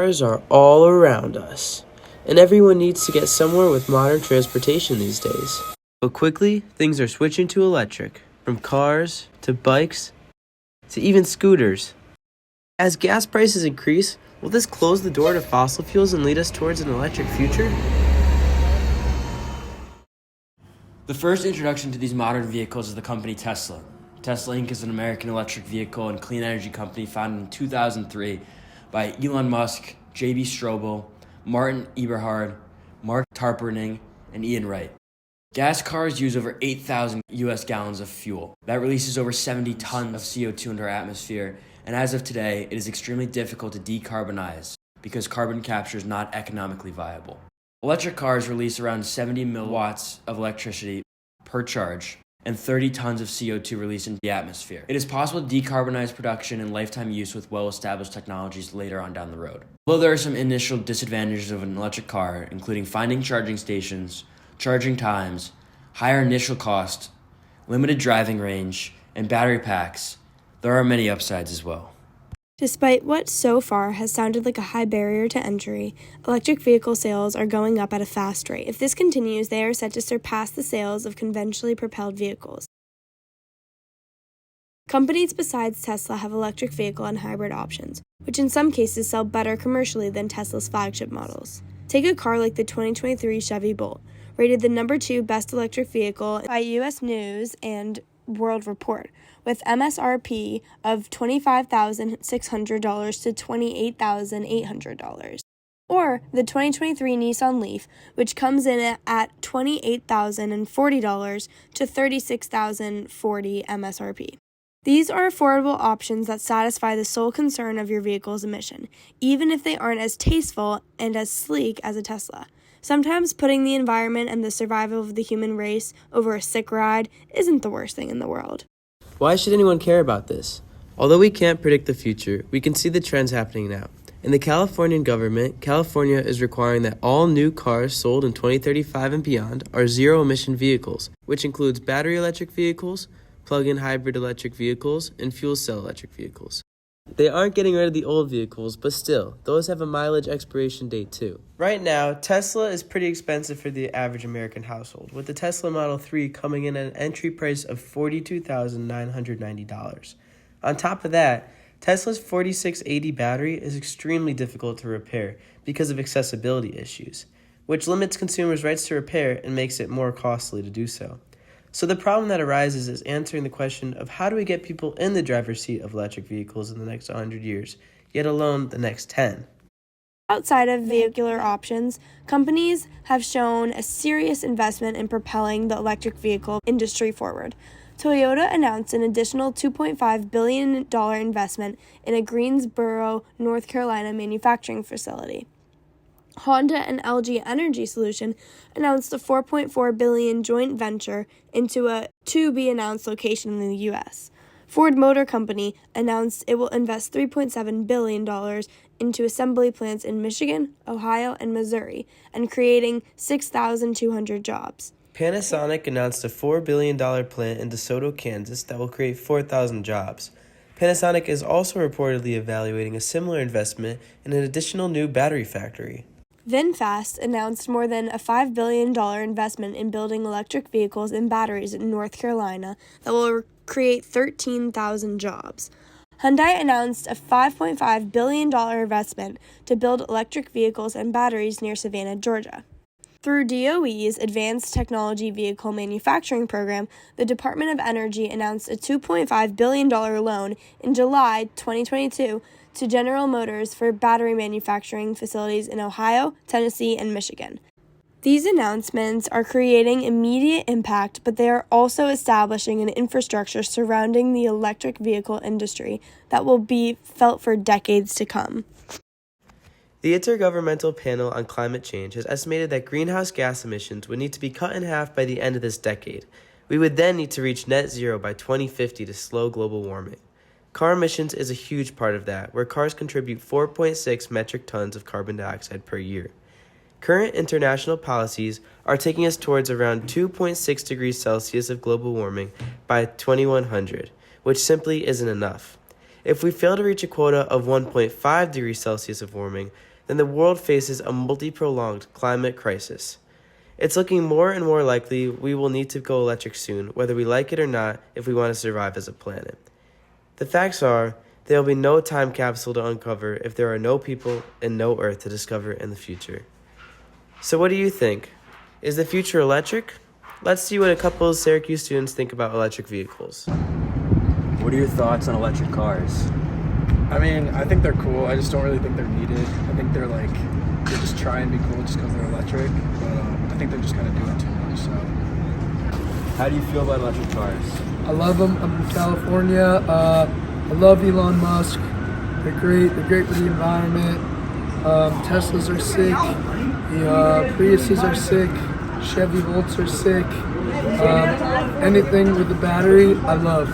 Cars are all around us, and everyone needs to get somewhere with modern transportation these days. But quickly, things are switching to electric, from cars to bikes to even scooters. As gas prices increase, will this close the door to fossil fuels and lead us towards an electric future? The first introduction to these modern vehicles is the company Tesla. Tesla Inc. is an American electric vehicle and clean energy company founded in 2003 by Elon Musk, J.B. Strobel, Martin Eberhard, Mark Tarpenning, and Ian Wright. Gas cars use over 8,000 U.S. gallons of fuel. That releases over 70 tons of CO2 into our atmosphere, and as of today, it is extremely difficult to decarbonize because carbon capture is not economically viable. Electric cars release around 70 milliwatts of electricity per charge and 30 tons of CO2 released into the atmosphere. It is possible to decarbonize production and lifetime use with well-established technologies later on down the road. Although there are some initial disadvantages of an electric car, including finding charging stations, charging times, higher initial cost, limited driving range, and battery packs, there are many upsides as well. Despite what so far has sounded like a high barrier to entry, electric vehicle sales are going up at a fast rate. If this continues, they are set to surpass the sales of conventionally propelled vehicles. Companies besides Tesla have electric vehicle and hybrid options, which in some cases sell better commercially than Tesla's flagship models. Take a car like the 2023 Chevy Bolt, rated the number 2 best electric vehicle by U.S. News and World Report, with MSRP of $25,600 to $28,800. Or the 2023 Nissan Leaf, which comes in at $28,040 to $36,040 MSRP. These are affordable options that satisfy the sole concern of your vehicle's emission, even if they aren't as tasteful and as sleek as a Tesla. Sometimes putting the environment and the survival of the human race over a sick ride isn't the worst thing in the world. Why should anyone care about this? Although we can't predict the future, we can see the trends happening now. In the Californian government, California is requiring that all new cars sold in 2035 and beyond are zero-emission vehicles, which includes battery electric vehicles, plug-in hybrid electric vehicles, and fuel cell electric vehicles. They aren't getting rid of the old vehicles, but still, those have a mileage expiration date too. Right now, Tesla is pretty expensive for the average American household, with the Tesla Model 3 coming in at an entry price of $42,990. On top of that, Tesla's 4680 battery is extremely difficult to repair because of accessibility issues, which limits consumers' rights to repair and makes it more costly to do so. So the problem that arises is answering the question of how do we get people in the driver's seat of electric vehicles in the next 100 years, yet alone the next 10. Outside of vehicular options, companies have shown a serious investment in propelling the electric vehicle industry forward. Toyota announced an additional $2.5 billion investment in a Greensboro, North Carolina manufacturing facility. Honda and LG Energy Solution announced a $4.4 billion joint venture into a to-be-announced location in the U.S. Ford Motor Company announced it will invest $3.7 billion into assembly plants in Michigan, Ohio, and Missouri, and creating 6,200 jobs. Panasonic announced a $4 billion plant in DeSoto, Kansas that will create 4,000 jobs. Panasonic is also reportedly evaluating a similar investment in an additional new battery factory. VinFast announced more than a $5 billion investment in building electric vehicles and batteries in North Carolina that will create 13,000 jobs. Hyundai announced a $5.5 billion investment to build electric vehicles and batteries near Savannah, Georgia. Through DOE's Advanced Technology Vehicle Manufacturing Program, the Department of Energy announced a $2.5 billion loan in July 2022 to General Motors for battery manufacturing facilities in Ohio, Tennessee, and Michigan. These announcements are creating immediate impact, but they are also establishing an infrastructure surrounding the electric vehicle industry that will be felt for decades to come. The Intergovernmental Panel on Climate Change has estimated that greenhouse gas emissions would need to be cut in half by the end of this decade. We would then need to reach net zero by 2050 to slow global warming. Car emissions is a huge part of that, where cars contribute 4.6 metric tons of carbon dioxide per year. Current international policies are taking us towards around 2.6 degrees Celsius of global warming by 2100, which simply isn't enough. If we fail to reach a quota of 1.5 degrees Celsius of warming, then the world faces a multi-pronged climate crisis. It's looking more and more likely we will need to go electric soon, whether we like it or not, if we want to survive as a planet. The facts are, there will be no time capsule to uncover if there are no people and no Earth to discover in the future. So what do you think? Is the future electric? Let's see what a couple of Syracuse students think about electric vehicles. What are your thoughts on electric cars? I mean, I think they're cool. I just don't really think they're needed. I think they're just try and be cool just because they're electric. But I think they're just kind of doing too much. So, How do you feel about electric cars? I love them. I'm from California. I love Elon Musk. They're great. They're great for the environment. Teslas are sick. The Priuses are sick. Chevy Volts are sick. Anything with the battery, I love.